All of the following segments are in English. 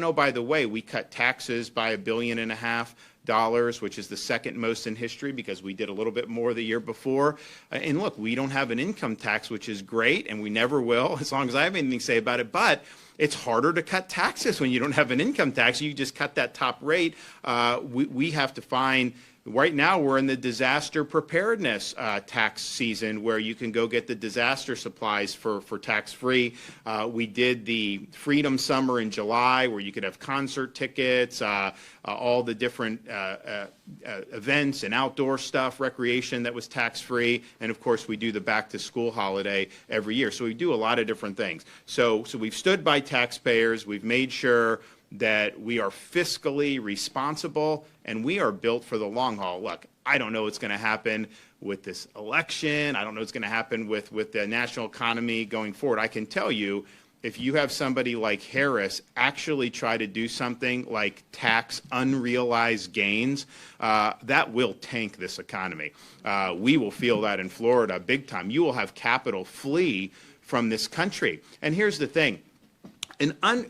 oh, by the way, we cut taxes by $1.5 billion, which is the second most in history because we did a little bit more the year before. And look, we don't have an income tax, which is great, and we never will as long as I have anything to say about it. But it's harder to cut taxes when you don't have an income tax. You just cut that top rate. We have to find. Right now, we're in the disaster preparedness tax season where you can go get the disaster supplies for tax-free. We did the Freedom Summer in July where you could have concert tickets, all the different events and outdoor stuff, recreation that was tax-free. And, of course, we do the back-to-school holiday every year. So we do a lot of different things. So we've stood by taxpayers. We've made sure that we are fiscally responsible, and we are built for the long haul. Look, I don't know what's going to happen with this election. I don't know what's going to happen with the national economy going forward. I can tell you, if you have somebody like Harris actually try to do something like tax unrealized gains, that will tank this economy. We will feel that in Florida big time. You will have capital flee from this country. And here's the thing.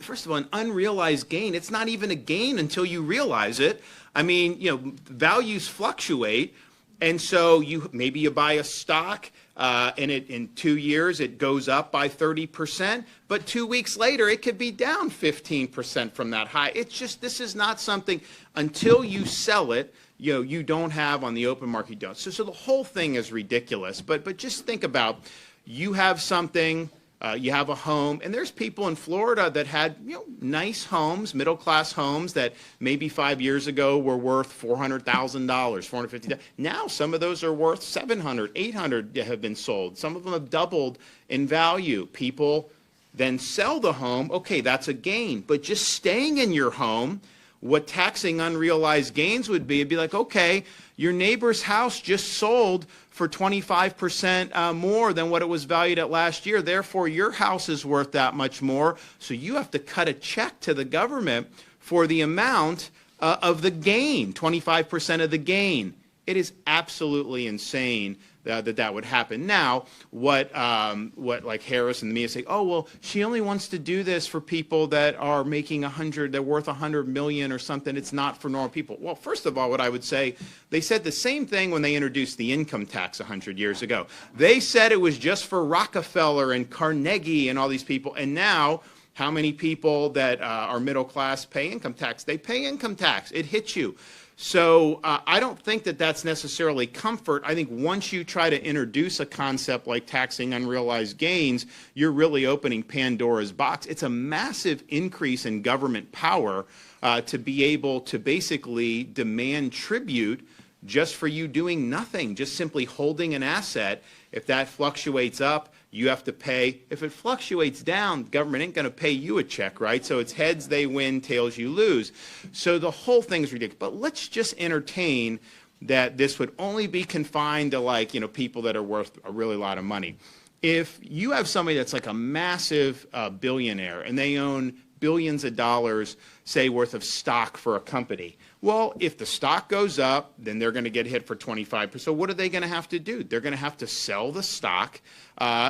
First of all, an unrealized gain, it's not even a gain until you realize it. I mean, values fluctuate, and so maybe you buy a stock, and in 2 years it goes up by 30%, but 2 weeks later it could be down 15% from that high. It's just, this is not something, until you sell it, you don't have on the open market, you don't. So the whole thing is ridiculous, but just think about, you have something, you have a home, and there's people in Florida that had nice homes, middle-class homes that maybe 5 years ago were worth $400,000, $450,000. Now some of those are worth $700,000, $800,000 have been sold. Some of them have doubled in value. People then sell the home. Okay, that's a gain. But just staying in your home, what taxing unrealized gains would be, it'd be like, okay, your neighbor's house just sold for 25% more than what it was valued at last year. Therefore, your house is worth that much more. So you have to cut a check to the government for the amount of the gain, 25% of the gain. It is absolutely insane that would happen. Now, what like Harris and the media say, oh, well, she only wants to do this for people that are making they're worth $100 million or something. It's not for normal people. Well, first of all, what I would say, they said the same thing when they introduced the income tax 100 years ago. They said it was just for Rockefeller and Carnegie and all these people. And now, how many people that are middle class pay income tax? They pay income tax. It hits you. So I don't think that that's necessarily comfort. I think once you try to introduce a concept like taxing unrealized gains, you're really opening Pandora's box. It's a massive increase in government power to be able to basically demand tribute just for you doing nothing, just simply holding an asset. If that fluctuates up, you have to pay. If it fluctuates down, the government ain't going to pay you a check, right? So it's heads they win, tails you lose. So the whole thing is ridiculous. But let's just entertain that this would only be confined to people that are worth a really lot of money. If you have somebody that's like a massive billionaire and they own billions of dollars, say, worth of stock for a company. Well, if the stock goes up, then they're going to get hit for 25%. So what are they going to have to do? They're going to have to sell the stock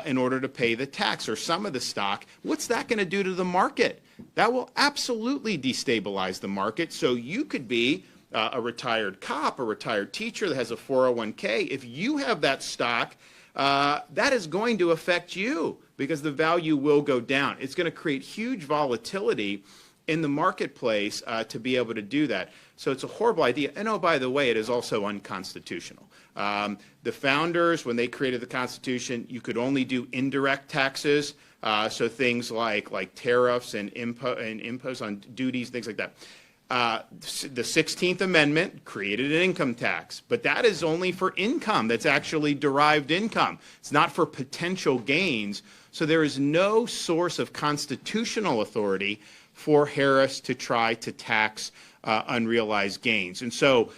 in order to pay the tax, or some of the stock. What's that going to do to the market? That will absolutely destabilize the market. So you could be a retired cop, a retired teacher that has a 401k. If you have that stock, that is going to affect you because the value will go down. It's going to create huge volatility in the marketplace to be able to do that. So it's a horrible idea. And oh, by the way, it is also unconstitutional. The founders, when they created the Constitution, you could only do indirect taxes, so things like tariffs and impose on duties, things like that. The 16th Amendment created an income tax, but that is only for income that's actually derived income. It's not for potential gains. So there is no source of constitutional authority for Harris to try to tax unrealized gains. And so,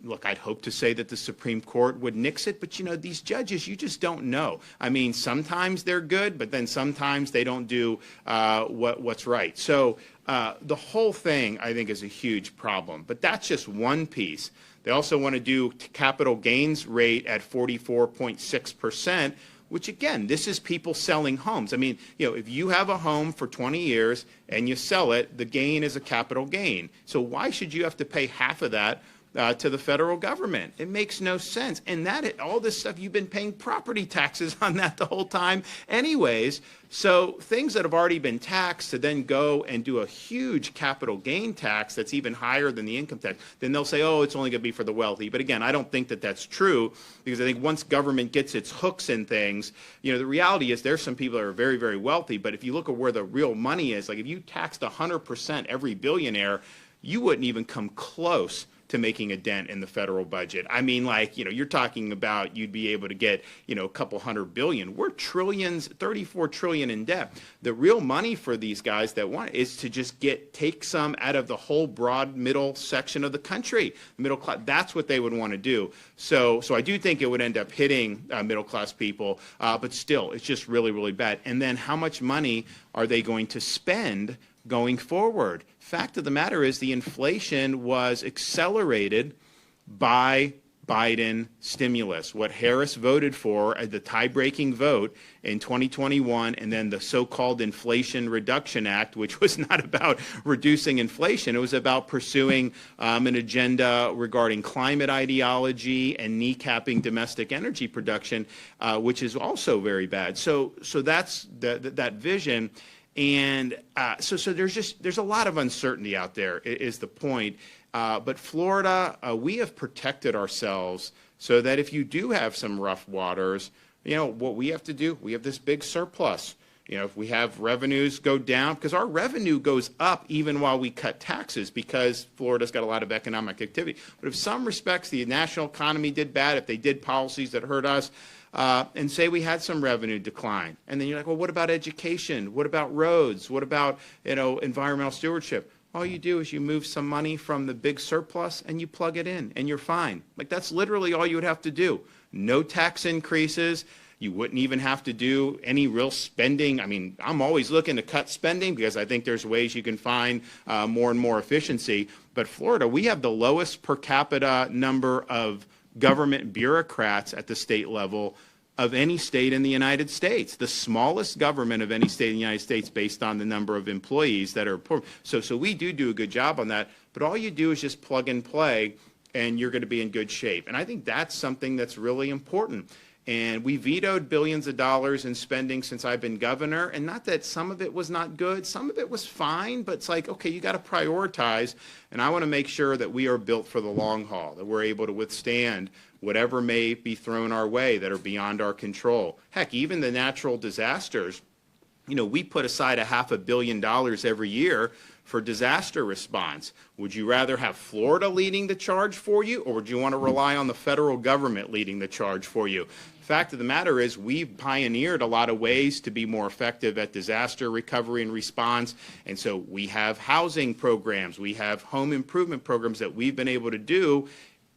look, I'd hope to say that the Supreme Court would nix it, but these judges, you just don't know. I mean, sometimes they're good, but then sometimes they don't do what's right. So the whole thing, I think, is a huge problem. But that's just one piece. They also want to do capital gains rate at 44.6%. which again, this is people selling homes. I mean, if you have a home for 20 years and you sell it, the gain is a capital gain. So why should you have to pay half of that to the federal government? It makes no sense. And all this stuff, you've been paying property taxes on that the whole time anyways. So things that have already been taxed to then go and do a huge capital gain tax that's even higher than the income tax, then they'll say, oh, it's only going to be for the wealthy. But again, I don't think that that's true, because I think once government gets its hooks in things, the reality is there's some people that are very, very wealthy. But if you look at where the real money is, like if you taxed 100% every billionaire, you wouldn't even come close to making a dent in the federal budget. I mean, you're talking about you'd be able to get, a couple $100 billion. We're trillions, 34 trillion in debt. The real money for these guys that want it is to just take some out of the whole broad middle section of the country, middle class. That's what they would want to do. So I do think it would end up hitting middle class people, but still, it's just really, really bad. And then how much money are they going to spend going forward? Fact of the matter is the inflation was accelerated by Biden stimulus. What Harris voted for at the tie-breaking vote in 2021, and then the so-called Inflation Reduction Act, which was not about reducing inflation. It was about pursuing an agenda regarding climate ideology and kneecapping domestic energy production, which is also very bad. So that's that vision. And so there's a lot of uncertainty out there is the point. But Florida, we have protected ourselves so that if you do have some rough waters, what we have to do, we have this big surplus. If we have revenues go down, because our revenue goes up even while we cut taxes, because Florida's got a lot of economic activity. But if some respects the national economy did bad, if they did policies that hurt us, and say we had some revenue decline, and then you're like, well, what about education? What about roads? What about environmental stewardship? All you do is you move some money from the big surplus and you plug it in, and you're fine. Like, that's literally all you would have to do. No tax increases. You wouldn't even have to do any real spending. I mean, I'm always looking to cut spending because I think there's ways you can find more and more efficiency. But Florida, we have the lowest per capita number of government bureaucrats at the state level of any state in the United States, the smallest government of any state in the United States based on the number of employees that are poor. So we do a good job on that, but all you do is just plug and play and you're going to be in good shape. And I think that's something that's really important. And we vetoed billions of dollars in spending since I've been governor. And not that some of it was not good, some of it was fine, but it's like, okay, you got to prioritize. And I want to make sure that we are built for the long haul, that we're able to withstand whatever may be thrown our way that are beyond our control. Heck, even the natural disasters, we put aside $500 million every year for disaster response. Would you rather have Florida leading the charge for you, or would you want to rely on the federal government leading the charge for you? Fact of the matter is we've pioneered a lot of ways to be more effective at disaster recovery and response. And so we have housing programs, we have home improvement programs that we've been able to do.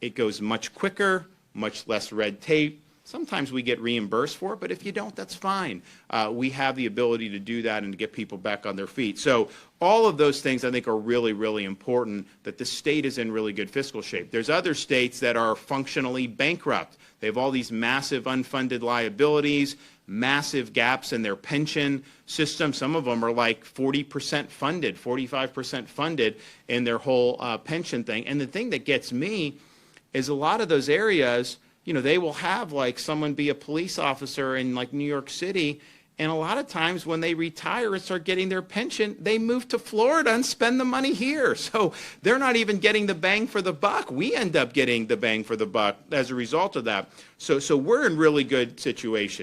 It goes much quicker, much less red tape. Sometimes we get reimbursed for it, but if you don't, that's fine. We have the ability to do that and to get people back on their feet. So all of those things I think are really, really important, that the state is in really good fiscal shape. There's other states that are functionally bankrupt. They have all these massive unfunded liabilities, massive gaps in their pension system. Some of them are like 40% funded, 45% funded in their whole pension thing. And the thing that gets me is a lot of those areas, they will have like someone be a police officer in like New York City, and a lot of times when they retire and start getting their pension, they move to Florida and spend the money here. So they're not even getting the bang for the buck. We end up getting the bang for the buck as a result of that. So we're in really good situation.